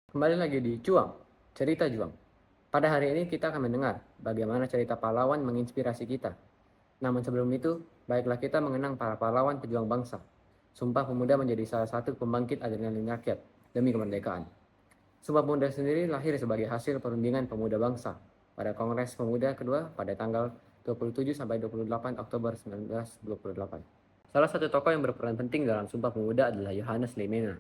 Kembali lagi di Juang, cerita Juang. Pada hari ini kita akan mendengar bagaimana cerita pahlawan menginspirasi kita. Namun sebelum itu, baiklah kita mengenang para pahlawan pejuang bangsa. Sumpah Pemuda menjadi salah satu pembangkit adrenalin rakyat demi kemerdekaan. Sumpah Pemuda sendiri lahir sebagai hasil perundingan pemuda bangsa pada Kongres Pemuda kedua pada tanggal 27 sampai 28 Oktober 1928. Salah satu tokoh yang berperan penting dalam Sumpah Pemuda adalah Yohanes Leimena.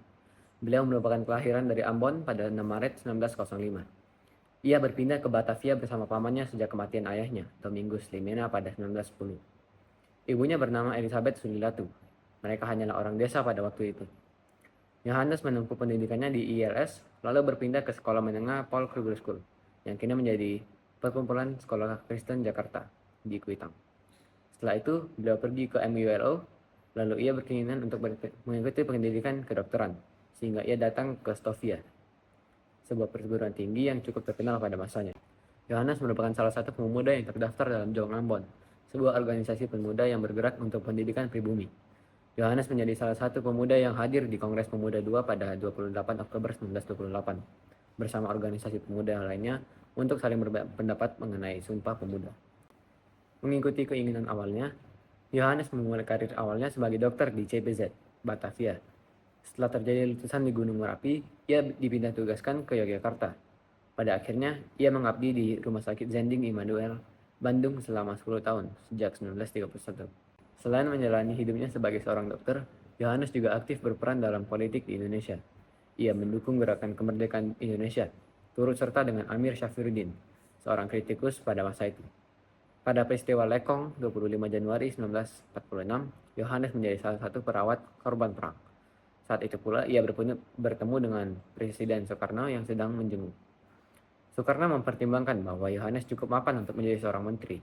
Beliau merupakan kelahiran dari Ambon pada 6 Maret 1905. Ia berpindah ke Batavia bersama pamannya sejak kematian ayahnya, Domingus Leimena pada 1910. Ibunya bernama Elizabeth Sunilatu. Mereka hanyalah orang desa pada waktu itu. Yohanes menempuh pendidikannya di ILS, lalu berpindah ke Sekolah Menengah Paul Kruger School, yang kini menjadi Perkumpulan Sekolah Kristen Jakarta di Kuitang. Setelah itu, beliau pergi ke MULO, lalu ia berkeinginan untuk mengikuti pendidikan kedokteran, sehingga ia datang ke Stovia, sebuah perguruan tinggi yang cukup terkenal pada masanya. Yohanes merupakan salah satu pemuda yang terdaftar dalam Jong Ambon, sebuah organisasi pemuda yang bergerak untuk pendidikan pribumi. Yohanes menjadi salah satu pemuda yang hadir di Kongres Pemuda II pada 28 Oktober 1928 bersama organisasi pemuda lainnya untuk saling berpendapat mengenai Sumpah Pemuda. Mengikuti keinginan awalnya, Yohanes memulai karir awalnya sebagai dokter di CPZ, Batavia. Setelah terjadi letusan di Gunung Merapi, ia dipindah tugaskan ke Yogyakarta. Pada akhirnya, ia mengabdi di Rumah Sakit Zending Immanuel, Bandung selama 10 tahun, sejak 1931. Selain menjalani hidupnya sebagai seorang dokter, Yohanes juga aktif berperan dalam politik di Indonesia. Ia mendukung gerakan kemerdekaan Indonesia, turut serta dengan Amir Syafruddin, seorang kritikus pada masa itu. Pada peristiwa Lekong 25 Januari 1946, Yohanes menjadi salah satu perawat korban perang. Saat itu pula ia bertemu dengan Presiden Soekarno yang sedang menjenguk. Soekarno mempertimbangkan bahwa Yohanes cukup mapan untuk menjadi seorang menteri.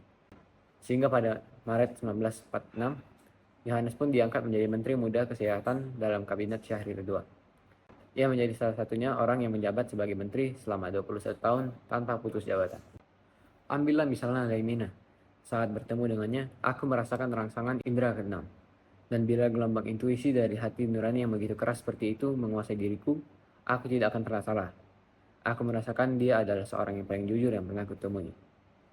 Sehingga pada Maret 1946, Yohanes pun diangkat menjadi Menteri Muda Kesehatan dalam Kabinet Syahrir II. Ia menjadi salah satunya orang yang menjabat sebagai menteri selama 21 tahun tanpa putus jabatan. Ambillah misalnya Leimina. Saat bertemu dengannya, aku merasakan rangsangan indera keenam. Dan bila gelombang intuisi dari hati nurani yang begitu keras seperti itu menguasai diriku, aku tidak akan pernah salah. Aku merasakan dia adalah seorang yang paling jujur yang pernah kutemui.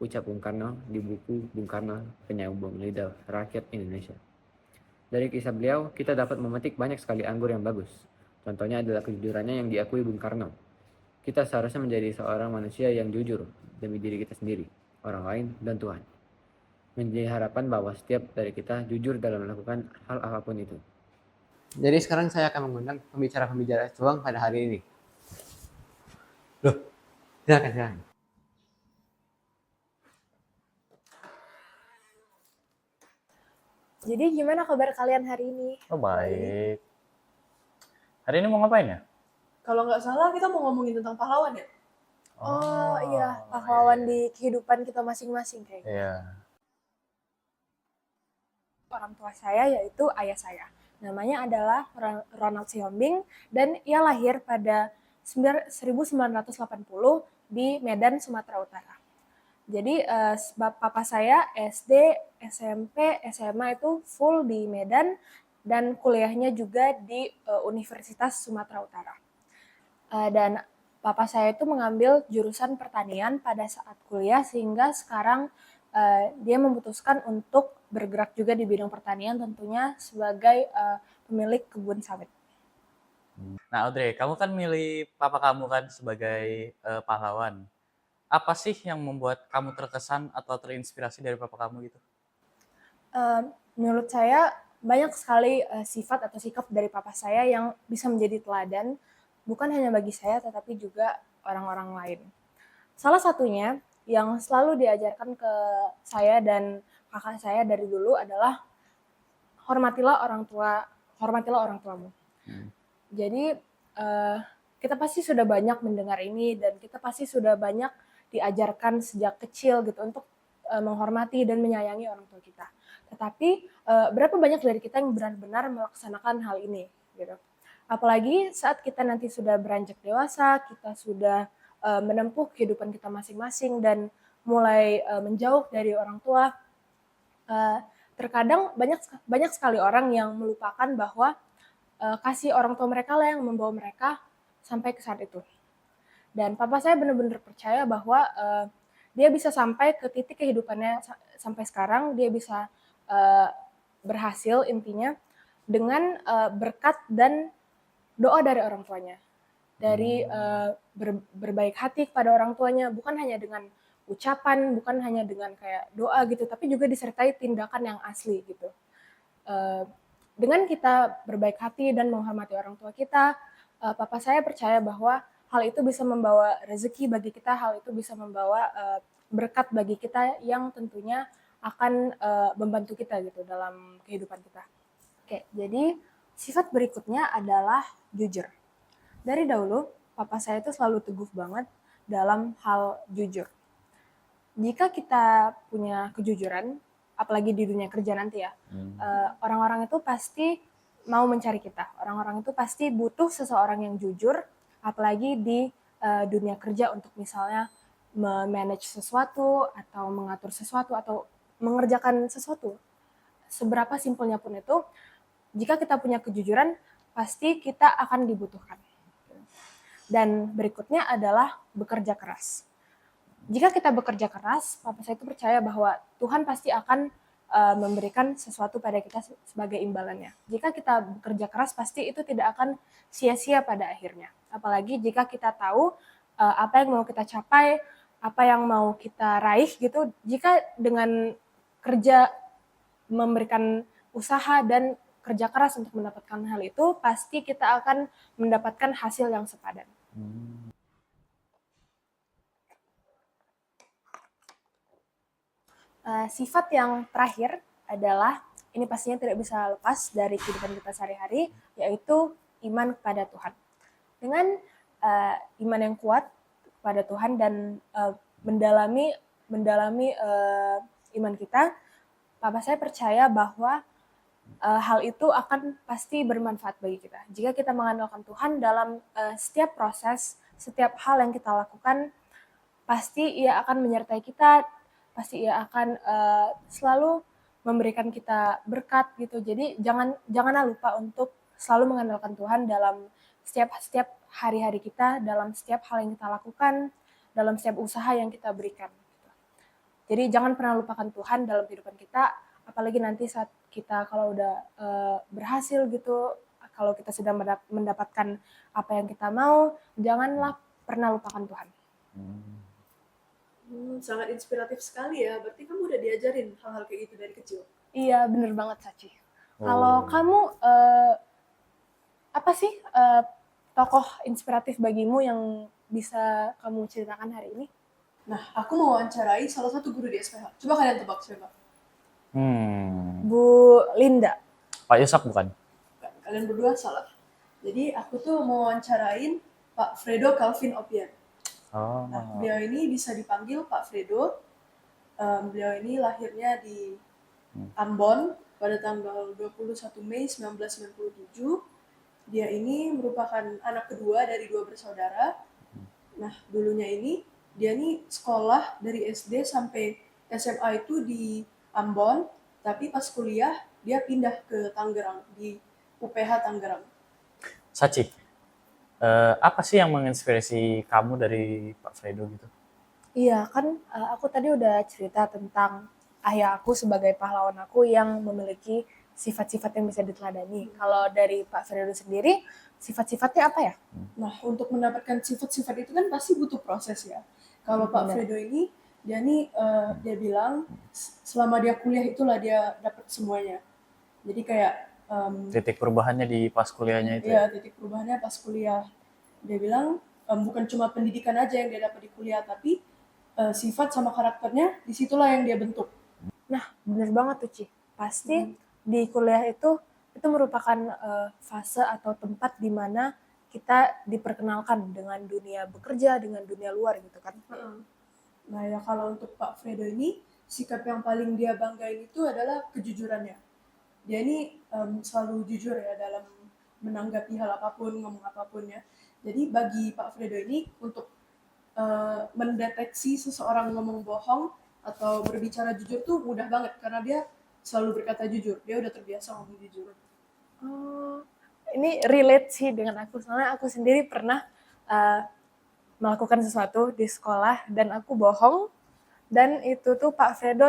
Ucap Bung Karno di buku Bung Karno, Penyambung Lidah Rakyat Indonesia. Dari kisah beliau, kita dapat memetik banyak sekali anggur yang bagus. Contohnya adalah kejujurannya yang diakui Bung Karno. Kita seharusnya menjadi seorang manusia yang jujur demi diri kita sendiri, orang lain, dan Tuhan. Menjadi harapan bahwa setiap dari kita jujur dalam melakukan hal apapun itu. Jadi sekarang saya akan mengundang pembicara-pembicara Juang pada hari ini. Loh, silakan. Jadi gimana kabar kalian hari ini? Oh baik. Hari ini mau ngapain ya? Kalau nggak salah kita mau ngomongin tentang pahlawan ya? Oh iya, iya. pahlawan di kehidupan kita masing-masing kayaknya. Iya. Orang tua saya yaitu ayah saya. Namanya adalah Ronald Siombing dan ia lahir pada 1980 di Medan, Sumatera Utara. Jadi papa saya SD, SMP, SMA itu full di Medan dan kuliahnya juga di Universitas Sumatera Utara. Dan papa saya itu mengambil jurusan pertanian pada saat kuliah sehingga sekarang dia memutuskan untuk bergerak juga di bidang pertanian tentunya sebagai pemilik kebun sawit. Nah Audrey, kamu kan milih papa kamu kan sebagai pahlawan. Apa sih yang membuat kamu terkesan atau terinspirasi dari papa kamu gitu? Menurut saya banyak sekali sifat atau sikap dari papa saya yang bisa menjadi teladan bukan hanya bagi saya tetapi juga orang-orang lain. Salah satunya yang selalu diajarkan ke saya dan kakak saya dari dulu adalah hormatilah orang tuamu. Jadi kita pasti sudah banyak mendengar ini dan kita pasti sudah banyak diajarkan sejak kecil gitu untuk menghormati dan menyayangi orang tua kita. Tetapi berapa banyak dari kita yang benar-benar melaksanakan hal ini gitu. Apalagi saat kita nanti sudah beranjak dewasa, kita sudah menempuh kehidupan kita masing-masing dan mulai menjauh dari orang tua. Terkadang banyak sekali orang yang melupakan bahwa kasih orang tua mereka lah yang membawa mereka sampai ke saat itu. Dan papa saya benar-benar percaya bahwa dia bisa sampai ke titik kehidupannya sampai sekarang, dia bisa berhasil intinya dengan berkat dan doa dari orang tuanya. Dari berbaik hati kepada orang tuanya, bukan hanya dengan ucapan, bukan hanya dengan kayak doa gitu, tapi juga disertai tindakan yang asli gitu. Dengan kita berbaik hati dan menghormati orang tua kita, papa saya percaya bahwa hal itu bisa membawa rezeki bagi kita, hal itu bisa membawa berkat bagi kita yang tentunya akan membantu kita gitu dalam kehidupan kita. Oke, jadi sifat berikutnya adalah jujur. Dari dahulu, papa saya itu selalu teguh banget dalam hal jujur. Jika kita punya kejujuran, apalagi di dunia kerja nanti ya, orang-orang itu pasti mau mencari kita. Orang-orang itu pasti butuh seseorang yang jujur, apalagi di dunia kerja untuk misalnya memanage sesuatu atau mengatur sesuatu atau mengerjakan sesuatu. Seberapa simpelnya pun itu, jika kita punya kejujuran, pasti kita akan dibutuhkan. Dan berikutnya adalah bekerja keras. Jika kita bekerja keras, papa saya itu percaya bahwa Tuhan pasti akan memberikan sesuatu pada kita sebagai imbalannya. Jika kita bekerja keras, pasti itu tidak akan sia-sia pada akhirnya. Apalagi jika kita tahu apa yang mau kita capai, apa yang mau kita raih gitu. Jika dengan kerja memberikan usaha dan kerja keras untuk mendapatkan hal itu, pasti kita akan mendapatkan hasil yang sepadan. Sifat yang terakhir adalah, ini pastinya tidak bisa lepas dari kehidupan kita sehari-hari, yaitu iman kepada Tuhan. Dengan iman yang kuat kepada Tuhan dan mendalami iman kita, papa saya percaya bahwa hal itu akan pasti bermanfaat bagi kita. Jika kita mengandalkan Tuhan dalam setiap proses, setiap hal yang kita lakukan, pasti Ia akan menyertai kita, pasti Ia akan selalu memberikan kita berkat gitu. Jadi janganlah lupa untuk selalu mengandalkan Tuhan dalam setiap hari-hari kita, dalam setiap hal yang kita lakukan, dalam setiap usaha yang kita berikan. Jadi jangan pernah lupakan Tuhan dalam kehidupan kita, apalagi nanti saat kita kalau udah berhasil gitu, kalau kita sudah mendapatkan apa yang kita mau, janganlah pernah lupakan Tuhan. Sangat inspiratif sekali ya. Berarti kamu udah diajarin hal-hal kayak gitu dari kecil. Iya, bener banget Sachi. Kalau kamu apa sih tokoh inspiratif bagimu yang bisa kamu ceritakan hari ini? Nah, aku mau wawancarai salah satu guru di SPH. Coba kalian tebak siapa? Bu Linda. Pak Yusak bukan? Kalian berdua salah. Jadi aku tuh mau wawancarain Pak Fredo Calvin Opian. Nah, beliau ini bisa dipanggil Pak Fredo. Beliau ini lahirnya di Ambon pada tanggal 21 Mei 1997. Dia ini merupakan anak kedua dari 2 bersaudara. Nah, dulunya ini dia nih sekolah dari SD sampai SMA itu di Ambon, tapi pas kuliah dia pindah ke Tangerang, di UPH Tangerang. Sachi, apa sih yang menginspirasi kamu dari Pak Fredo gitu? Iya, kan aku tadi udah cerita tentang ayah aku sebagai pahlawan aku yang memiliki sifat-sifat yang bisa diteladani. Kalau dari Pak Fredo sendiri, sifat-sifatnya apa ya? Nah, untuk mendapatkan sifat-sifat itu kan pasti butuh proses ya. Kalau Pak Fredo ini, dia dia bilang selama dia kuliah itulah dia dapat semuanya. Jadi kayak Titik perubahannya di pas kuliahnya itu. ya, titik perubahannya pas kuliah. Dia bilang bukan cuma pendidikan aja yang dia dapat di kuliah, tapi sifat sama karakternya disitulah yang dia bentuk. Nah, bener banget tuh Ci. Pasti di kuliah itu merupakan fase atau tempat di mana kita diperkenalkan dengan dunia bekerja, dengan dunia luar gitu kan. Nah ya, kalau untuk Pak Fredo ini, sikap yang paling dia banggain itu adalah kejujurannya. Dia ini selalu jujur ya dalam menanggapi hal apapun, ngomong apapun ya. Jadi bagi Pak Fredo ini, untuk mendeteksi seseorang ngomong bohong atau berbicara jujur tuh mudah banget, karena dia selalu berkata jujur. Dia udah terbiasa ngomong jujur. Ini relate sih dengan aku, soalnya aku sendiri pernah melakukan sesuatu di sekolah dan aku bohong, dan itu tuh Pak Fredo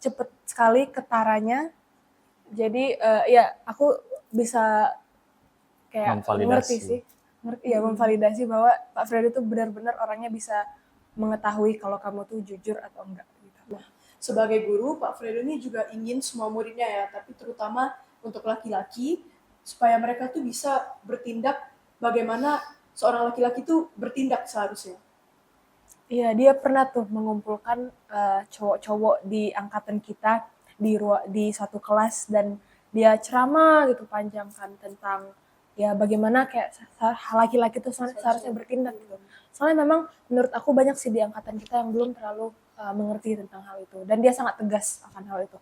cepet sekali ketaranya. Jadi ya aku bisa kayak ngerti Memvalidasi. sih, ya memvalidasi bahwa Pak Fredo tuh benar-benar orangnya bisa mengetahui kalau kamu tuh jujur atau enggak gitu. Nah, sebagai guru, Pak Fredo ini juga ingin semua muridnya ya, tapi terutama untuk laki-laki, supaya mereka tuh bisa bertindak bagaimana seorang laki-laki tuh bertindak seharusnya. Iya, dia pernah tuh mengumpulkan cowok-cowok di angkatan kita di satu kelas, dan dia ceramah gitu panjang kan tentang ya bagaimana kayak laki-laki tuh seharusnya bertindak gitu. Soalnya memang menurut aku banyak sih di angkatan kita yang belum terlalu mengerti tentang hal itu, dan dia sangat tegas akan hal itu.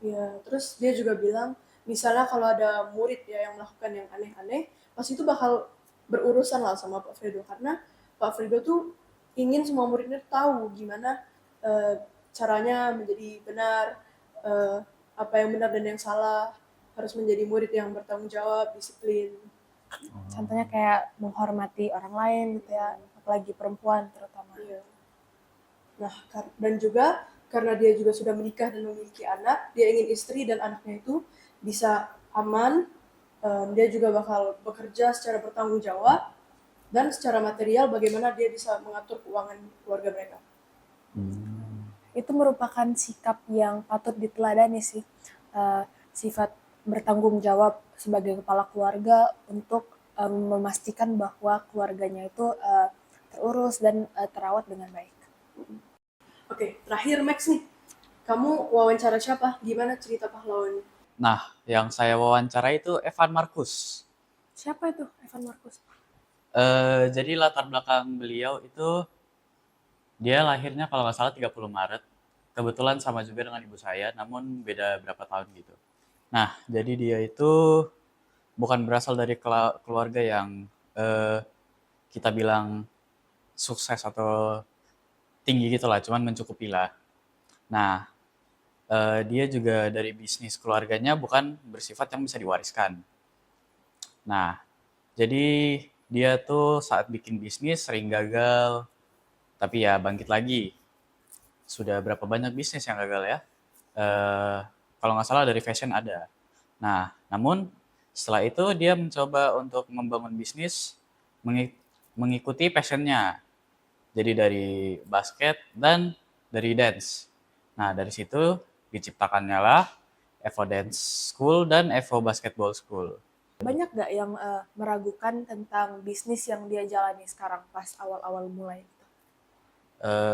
Ya, terus dia juga bilang, misalnya kalau ada murid ya yang melakukan yang aneh-aneh, pasti itu bakal berurusan lah sama Pak Fredo, karena Pak Fredo tuh ingin semua muridnya tahu gimana caranya menjadi benar, eh, apa yang benar dan yang salah, harus menjadi murid yang bertanggung jawab, disiplin. Contohnya kayak menghormati orang lain gitu ya, apalagi perempuan terutama. Iya. Nah, dan juga karena dia juga sudah menikah dan memiliki anak, dia ingin istri dan anaknya itu bisa aman. Dia juga bakal bekerja secara bertanggung jawab, dan secara material bagaimana dia bisa mengatur keuangan keluarga mereka. Itu merupakan sikap yang patut diteladani sih, sifat bertanggung jawab sebagai kepala keluarga untuk memastikan bahwa keluarganya itu terurus dan terawat dengan baik. Oke, terakhir Max nih, kamu wawancara siapa? Gimana cerita pahlawannya? Nah, yang saya wawancara itu Evan Marcus. Siapa itu Evan Marcus? Jadi latar belakang beliau itu dia lahirnya kalau nggak salah 30 Maret. Kebetulan sama juga dengan ibu saya, namun beda berapa tahun gitu. Nah, jadi dia itu bukan berasal dari keluarga yang kita bilang sukses atau tinggi gitu lah, cuman mencukupi lah. Nah, dia juga dari bisnis keluarganya bukan bersifat yang bisa diwariskan. Nah, jadi dia tuh saat bikin bisnis sering gagal, tapi ya bangkit lagi. Sudah berapa banyak bisnis yang gagal ya? Kalau nggak salah dari fashion ada. Nah, namun setelah itu dia mencoba untuk membangun bisnis mengikuti passionnya. Jadi dari basket dan dari dance. Nah, dari situ diciptakannya lah Evo Dance School dan Evo Basketball School. Banyak gak yang meragukan tentang bisnis yang dia jalani sekarang pas awal-awal mulai?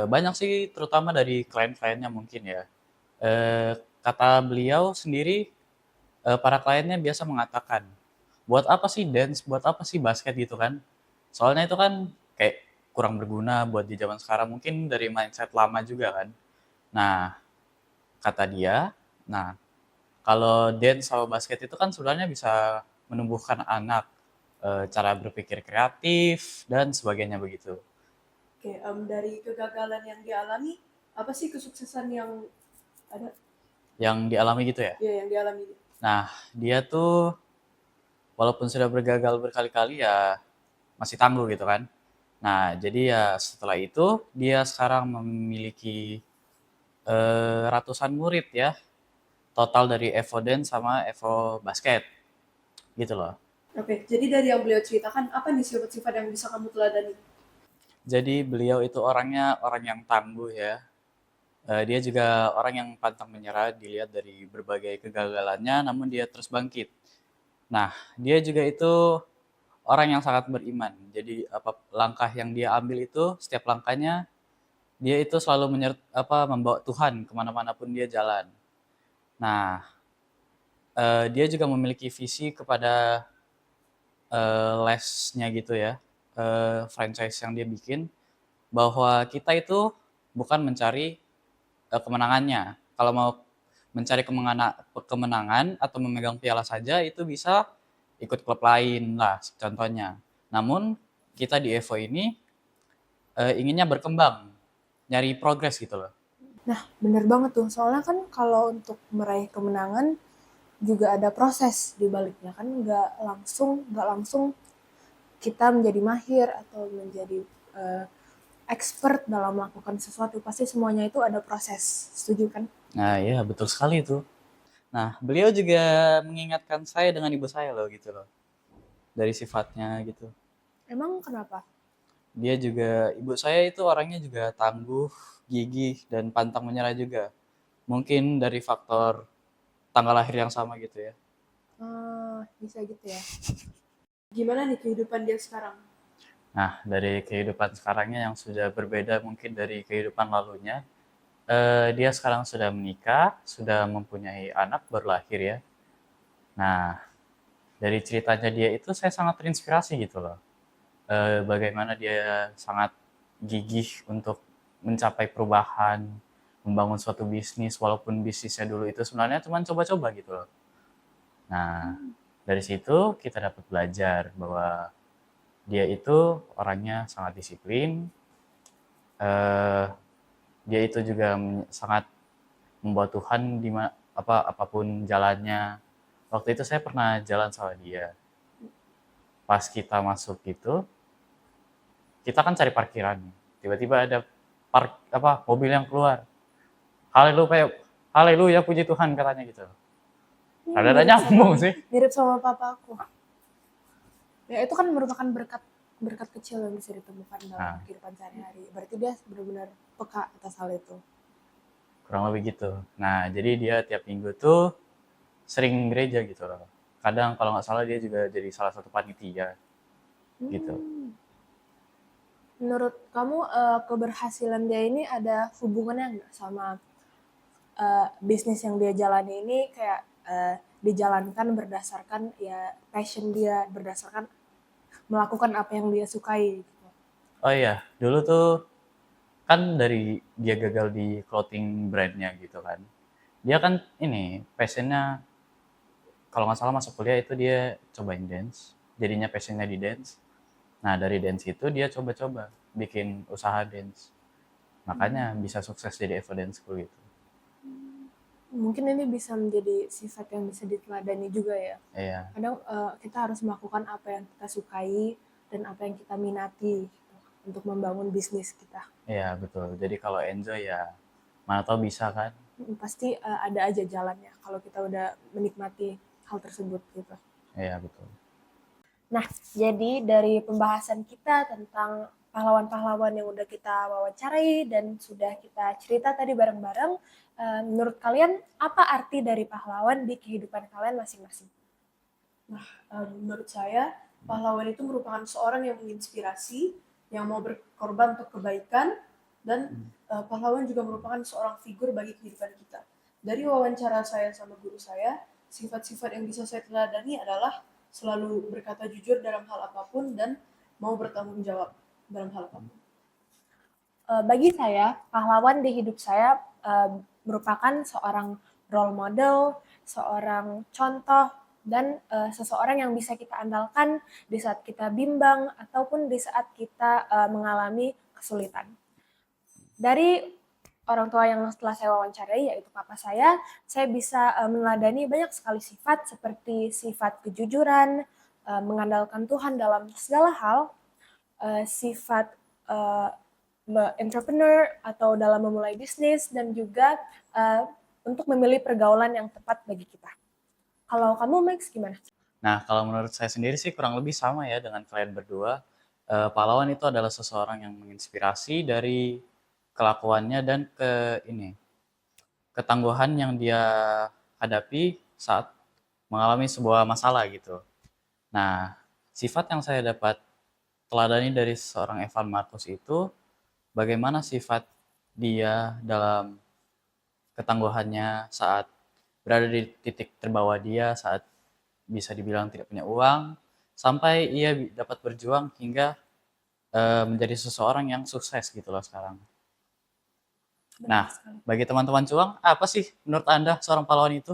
Banyak sih, terutama dari klien-kliennya mungkin ya. Kata beliau sendiri, para kliennya biasa mengatakan, buat apa sih dance, buat apa sih basket gitu kan. Soalnya itu kan kayak kurang berguna buat di zaman sekarang, mungkin dari mindset lama juga kan. Nah, kata dia, nah kalau dance sama basket itu kan sebenarnya bisa menumbuhkan anak, cara berpikir kreatif dan sebagainya begitu. Oke, dari kegagalan yang dialami, apa sih kesuksesan yang ada? Yang dialami gitu ya. Ya, yang dialami. Nah, dia tuh walaupun sudah bergagal berkali-kali ya masih tangguh gitu kan. Nah, jadi ya setelah itu dia sekarang memiliki ratusan murid ya, total dari Evo Dance sama Evo Basket, gitu loh. Oke, jadi dari yang beliau ceritakan, apa nih sifat-sifat yang bisa kamu teladani? Jadi beliau itu orangnya orang yang tangguh ya. Dia juga orang yang pantang menyerah dilihat dari berbagai kegagalannya, namun dia terus bangkit. Nah, dia juga itu orang yang sangat beriman. Jadi apa langkah yang dia ambil itu, setiap langkahnya dia itu selalu membawa Tuhan kemana-mana pun dia jalan. Nah, dia juga memiliki visi kepada lesnya gitu ya, franchise yang dia bikin, bahwa kita itu bukan mencari kemenangannya. Kalau mau mencari kemenangan atau memegang piala saja itu bisa ikut klub lain lah contohnya. Namun kita di Evo ini inginnya berkembang, nyari progres gitu loh. Nah, bener banget tuh. Soalnya kan kalau untuk meraih kemenangan juga ada proses di baliknya kan, nggak langsung kita menjadi mahir atau menjadi expert dalam melakukan sesuatu. Pasti semuanya itu ada proses. Setuju kan? Nah, iya betul sekali itu. Nah, beliau juga mengingatkan saya dengan ibu saya loh gitu loh. Dari sifatnya gitu. Emang kenapa? Dia juga, ibu saya itu orangnya juga tangguh, gigih, dan pantang menyerah juga. Mungkin dari faktor tanggal lahir yang sama gitu ya. Bisa gitu ya. Gimana nih kehidupan dia sekarang? Nah, dari kehidupan sekarangnya yang sudah berbeda mungkin dari kehidupan lalunya, dia sekarang sudah menikah, sudah mempunyai anak baru lahir ya. Nah, dari ceritanya dia itu saya sangat terinspirasi gitu loh. Bagaimana dia sangat gigih untuk mencapai perubahan, membangun suatu bisnis, walaupun bisnisnya dulu itu sebenarnya cuma coba-coba gitu loh. Nah, dari situ kita dapat belajar bahwa dia itu orangnya sangat disiplin, eh, dia itu juga sangat membawa Tuhan di apapun jalannya. Waktu itu saya pernah jalan sama dia. Pas kita masuk gitu, kita kan cari parkiran. Tiba-tiba ada mobil yang keluar. Haleluya, haleluya puji Tuhan katanya gitu. Rada-rada nyambung sih. Mirip sama papa aku. Ya itu kan merupakan berkat kecil yang bisa ditemukan dalam kehidupan sehari-hari. Berarti dia benar-benar peka atas hal itu. Kurang lebih gitu. Nah, jadi dia tiap minggu tuh sering gereja gitu loh. Kadang kalau nggak salah dia juga jadi salah satu panitia gitu. Menurut kamu keberhasilan dia ini ada hubungannya nggak sama bisnis yang dia jalani ini kayak dijalankan berdasarkan ya passion dia, berdasarkan melakukan apa yang dia sukai gitu. Oh iya, dulu tuh kan dari dia gagal di clothing brandnya gitu kan. Dia kan ini passionnya kalau nggak salah masuk kuliah itu dia cobain dance, jadinya passionnya di dance. Nah dari dance itu dia coba-coba bikin usaha dance, makanya bisa sukses jadi evidence school gitu. Mungkin ini bisa menjadi sifat yang bisa diteladani juga ya. Iya. Kadang kita harus melakukan apa yang kita sukai dan apa yang kita minati gitu, untuk membangun bisnis kita. Iya betul. Jadi kalau enjoy ya mana tahu bisa kan. Pasti ada aja jalannya kalau kita udah menikmati hal tersebut gitu. Iya betul. Nah, jadi dari pembahasan kita tentang pahlawan-pahlawan yang udah kita wawancarai dan sudah kita cerita tadi bareng-bareng, menurut kalian apa arti dari pahlawan di kehidupan kalian masing-masing? Menurut saya, pahlawan itu merupakan seorang yang menginspirasi, yang mau berkorban untuk kebaikan, dan pahlawan juga merupakan seorang figur bagi kehidupan kita. Dari wawancara saya sama guru saya, sifat-sifat yang bisa saya teladani adalah selalu berkata jujur dalam hal apapun dan mau bertanggung jawab dalam hal apapun. Bagi saya, pahlawan di hidup saya merupakan seorang role model, seorang contoh, dan seseorang yang bisa kita andalkan di saat kita bimbang ataupun di saat kita mengalami kesulitan. Dari orang tua yang setelah saya wawancarai, yaitu papa saya bisa meneladani banyak sekali sifat seperti sifat kejujuran, mengandalkan Tuhan dalam segala hal, sifat entrepreneur atau dalam memulai bisnis, dan juga untuk memilih pergaulan yang tepat bagi kita. Kalau kamu, Max, gimana? Nah, kalau menurut saya sendiri sih kurang lebih sama ya dengan kalian berdua. Pahlawan itu adalah seseorang yang menginspirasi dari kelakuannya dan ketangguhan yang dia hadapi saat mengalami sebuah masalah gitu. Nah, sifat yang saya dapat teladani dari seorang Evan Marcus itu bagaimana sifat dia dalam ketangguhannya saat berada di titik terbawah dia, saat bisa dibilang tidak punya uang, sampai ia dapat berjuang hingga menjadi seseorang yang sukses gitu loh sekarang. Nah, bagi teman-teman cuang, apa sih menurut Anda seorang pahlawan itu?